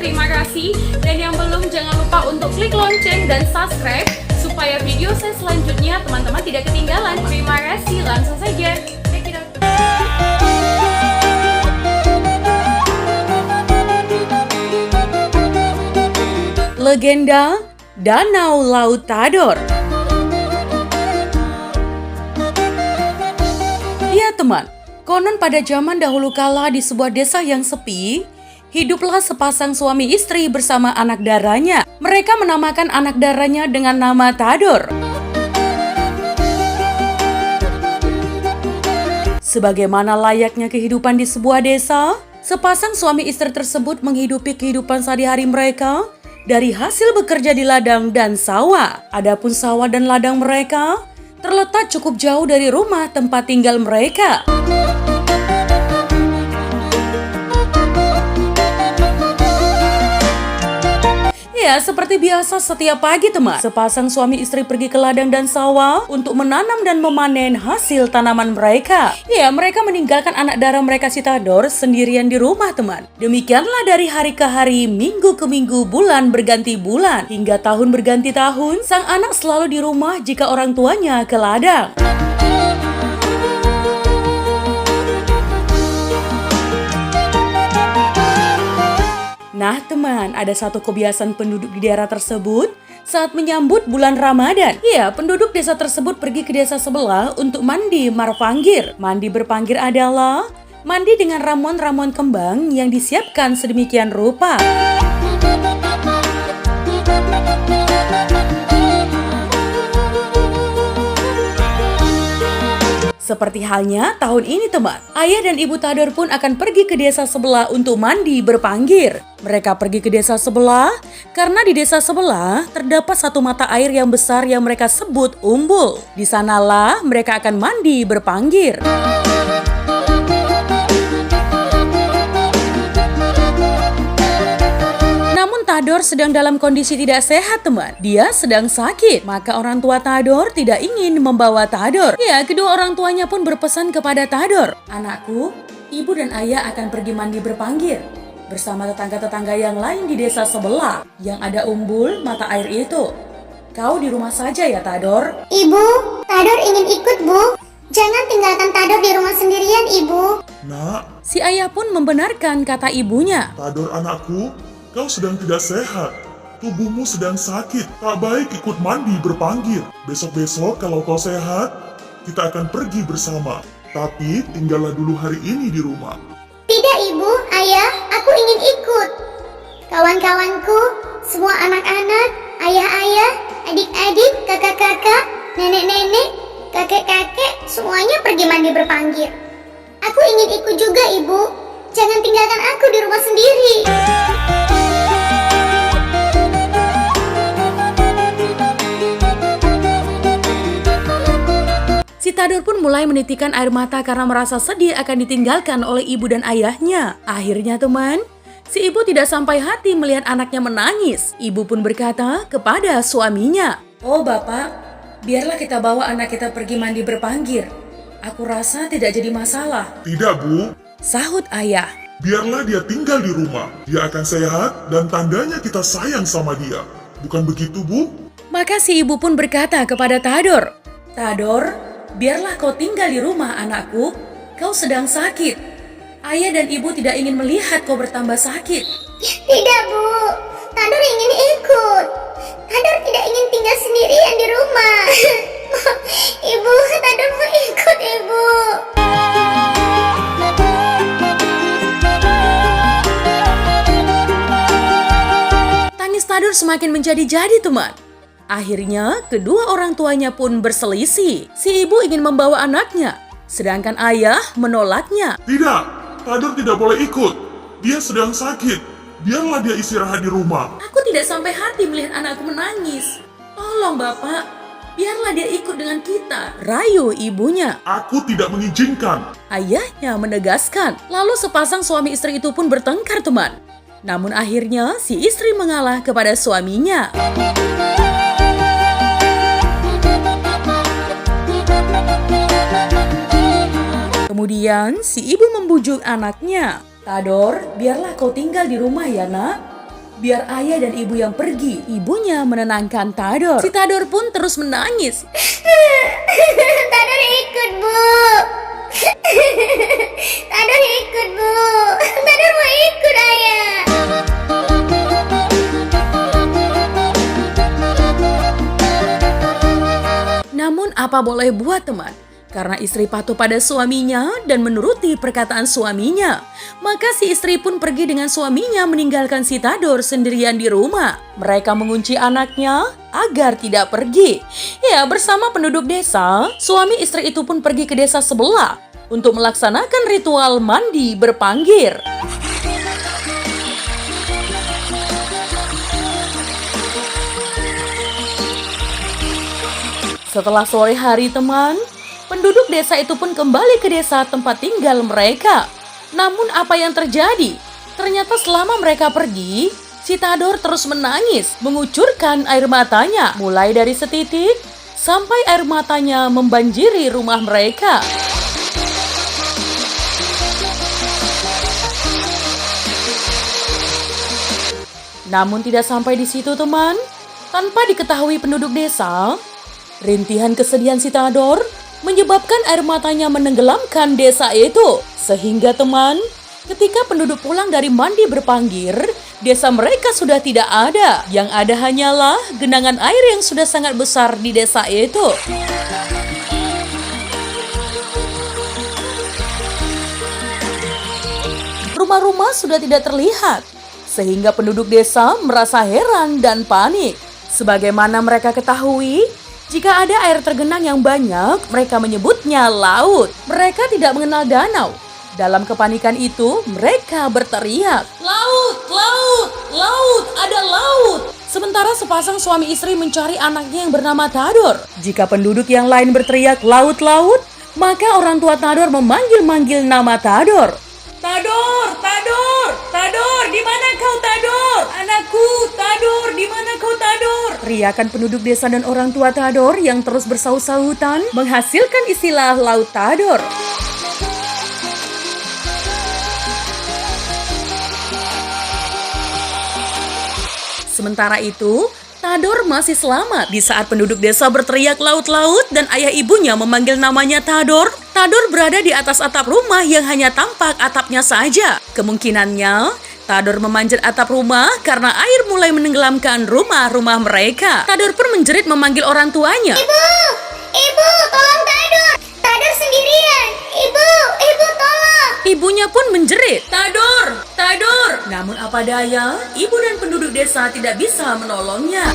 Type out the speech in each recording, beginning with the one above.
terima kasih. Dan yang belum, jangan lupa untuk klik lonceng dan subscribe supaya video saya selanjutnya teman-teman tidak ketinggalan. Terima kasih, langsung saja. Check it out. Legenda Danau Laut Tador. Ya teman, konon pada zaman dahulu kala di sebuah desa yang sepi, hiduplah sepasang suami istri bersama anak daranya. Mereka menamakan anak daranya dengan nama Tador. Sebagaimana layaknya kehidupan di sebuah desa, sepasang suami istri tersebut menghidupi kehidupan sehari-hari mereka dari hasil bekerja di ladang dan sawah. Adapun sawah dan ladang mereka terletak cukup jauh dari rumah tempat tinggal mereka. Ya, seperti biasa setiap pagi teman, sepasang suami istri pergi ke ladang dan sawah untuk menanam dan memanen hasil tanaman mereka. Ya, mereka meninggalkan anak dara mereka si Tador sendirian di rumah teman. Demikianlah dari hari ke hari, minggu ke minggu, bulan berganti bulan, hingga tahun berganti tahun, sang anak selalu di rumah jika orang tuanya ke ladang. Nah teman, ada satu kebiasaan penduduk di daerah tersebut saat menyambut bulan Ramadan. Ya, penduduk desa tersebut pergi ke desa sebelah untuk mandi marpanggir. Mandi berpanggir adalah mandi dengan ramuan-ramuan kembang yang disiapkan sedemikian rupa. Seperti halnya tahun ini teman, ayah dan ibu Tador pun akan pergi ke desa sebelah untuk mandi berpanggir. Mereka pergi ke desa sebelah karena di desa sebelah terdapat satu mata air yang besar yang mereka sebut umbul. Di sanalah mereka akan mandi berpanggir. Tador sedang dalam kondisi tidak sehat teman. Dia sedang sakit. Maka orang tua Tador tidak ingin membawa Tador. Ya, kedua orang tuanya pun berpesan kepada Tador. Anakku, ibu dan ayah akan pergi mandi berpanggir bersama tetangga-tetangga yang lain di desa sebelah yang ada umbul mata air itu. Kau di rumah saja ya Tador. Ibu, Tador ingin ikut bu. Jangan tinggalkan Tador di rumah sendirian ibu. Nak, Si ayah pun membenarkan kata ibunya. Tador anakku, kau sedang tidak sehat. Tubuhmu sedang sakit. Tak baik ikut mandi berpanggir. Besok-besok kalau kau sehat, kita akan pergi bersama. Tapi tinggallah dulu hari ini di rumah. Tidak ibu, ayah, aku ingin ikut. Kawan-kawanku, semua anak-anak, ayah-ayah, adik-adik, kakak-kakak, nenek-nenek, kakek-kakek, semuanya pergi mandi berpanggir. Aku ingin ikut juga ibu. Jangan tinggalkan aku di rumah sendiri. Si Tador pun mulai menitikkan air mata karena merasa sedih akan ditinggalkan oleh ibu dan ayahnya. Akhirnya teman, si ibu tidak sampai hati melihat anaknya menangis. Ibu pun berkata kepada suaminya, "Oh bapak, biarlah kita bawa anak kita pergi mandi berpanggir. Aku rasa tidak jadi masalah." Tidak bu, Sahut ayah. biarlah dia tinggal di rumah. Dia akan sehat dan tandanya kita sayang sama dia. Bukan begitu bu? Maka si ibu pun berkata kepada Tador, "Tador, biarlah kau tinggal di rumah anakku. Kau sedang sakit. Ayah dan ibu tidak ingin melihat kau bertambah sakit." Tidak bu, Tador ingin ikut. Tador tidak ingin tinggal sendirian di rumah. Ibu, Tador mau ikut ibu. Tangis Tador semakin menjadi-jadi teman. Akhirnya kedua orang tuanya pun berselisih. Si ibu ingin membawa anaknya, sedangkan ayah menolaknya. Tidak, Tador tidak boleh ikut. Dia sedang sakit. Biarlah dia istirahat di rumah. Aku tidak sampai hati melihat anakku menangis. Tolong bapak, biarlah dia ikut dengan kita, rayu ibunya. Aku tidak mengizinkan. Ayahnya menegaskan. Lalu sepasang suami istri itu pun bertengkar teman. Namun akhirnya si istri mengalah kepada suaminya. Kemudian si ibu membujuk anaknya. "Tador, biarlah kau tinggal di rumah ya nak. biar ayah dan ibu yang pergi. Ibunya menenangkan Tador. Si Tador pun terus menangis. Tador ikut, Bu. Tador ikut, Bu. Tador mau ikut, Ayah. Namun apa boleh buat teman? Karena istri patuh pada suaminya dan menuruti perkataan suaminya, maka si istri pun pergi dengan suaminya meninggalkan si Tador sendirian di rumah. Mereka mengunci anaknya agar tidak pergi. Ya, bersama penduduk desa, suami istri itu pun pergi ke desa sebelah untuk melaksanakan ritual mandi berpanggir. Setelah sore hari teman, penduduk desa itu pun kembali ke desa tempat tinggal mereka. Namun apa yang terjadi? Ternyata selama mereka pergi, si Tador terus menangis, mengucurkan air matanya. Mulai dari setitik, sampai air matanya membanjiri rumah mereka. Namun tidak sampai di situ teman, tanpa diketahui penduduk desa, rintihan kesedihan si Tador menyebabkan air matanya menenggelamkan desa itu. Sehingga teman, ketika penduduk pulang dari mandi berpanggir, desa mereka sudah tidak ada. Yang ada hanyalah genangan air yang sudah sangat besar di desa itu. Rumah-rumah sudah tidak terlihat, sehingga penduduk desa merasa heran dan panik. Sebagaimana mereka ketahui, jika ada air tergenang yang banyak, mereka menyebutnya laut. Mereka tidak mengenal danau. Dalam kepanikan itu, mereka berteriak, "Laut, laut, laut, ada laut!" Sementara sepasang suami istri mencari anaknya yang bernama Tador. Jika penduduk yang lain berteriak, "Laut, laut!" maka orang tua Tador memanggil-manggil nama Tador. "Tador, Tador, Tador, di mana kau Tador? Anakku, Tador, di mana kau Tador?" Teriakan penduduk desa dan orang tua Tador yang terus bersaut-sautan menghasilkan istilah Laut Tador. Sementara itu, Tador masih selamat. Di saat penduduk desa berteriak laut-laut dan ayah ibunya memanggil namanya Tador, Tador berada di atas atap rumah yang hanya tampak atapnya saja. Kemungkinannya, Tador memanjat atap rumah karena air mulai menenggelamkan rumah-rumah mereka. Tador pun menjerit memanggil orang tuanya. Ibu, Ibu, tolong Tador. Tador sendirian. Ibu, Ibu tolong. Ibunya pun menjerit, "Tador, Tador!" Namun apa daya, ibu dan penduduk desa tidak bisa menolongnya.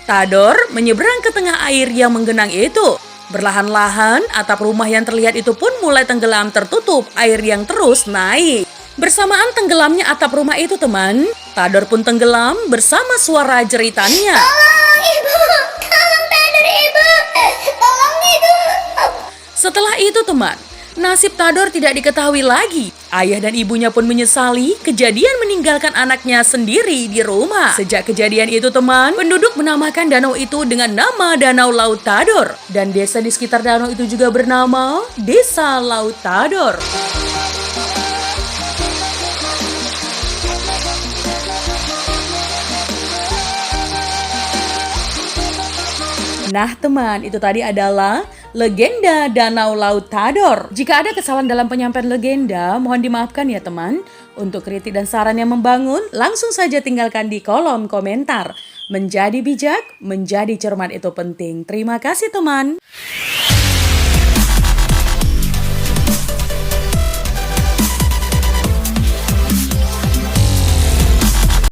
Tador menyeberang ke tengah air yang menggenang itu. Berlahan-lahan, atap rumah yang terlihat itu pun mulai tenggelam tertutup air yang terus naik. Bersamaan tenggelamnya atap rumah itu teman, Tador pun tenggelam bersama suara jeritannya. Tolong Ibu, tolong Tador Ibu. Tolong Ibu. Setelah itu teman, nasib Tador tidak diketahui lagi. Ayah dan ibunya pun menyesali kejadian meninggalkan anaknya sendiri di rumah. Sejak kejadian itu teman, penduduk menamakan danau itu dengan nama Danau Laut Tador. Dan desa di sekitar danau itu juga bernama Desa Laut Tador. Nah teman, itu tadi adalah legenda Danau Laut Tador. Jika ada kesalahan dalam penyampaian legenda, mohon dimaafkan ya teman. Untuk kritik dan saran yang membangun, langsung saja tinggalkan di kolom komentar. Menjadi bijak, menjadi cermat itu penting. Terima kasih teman.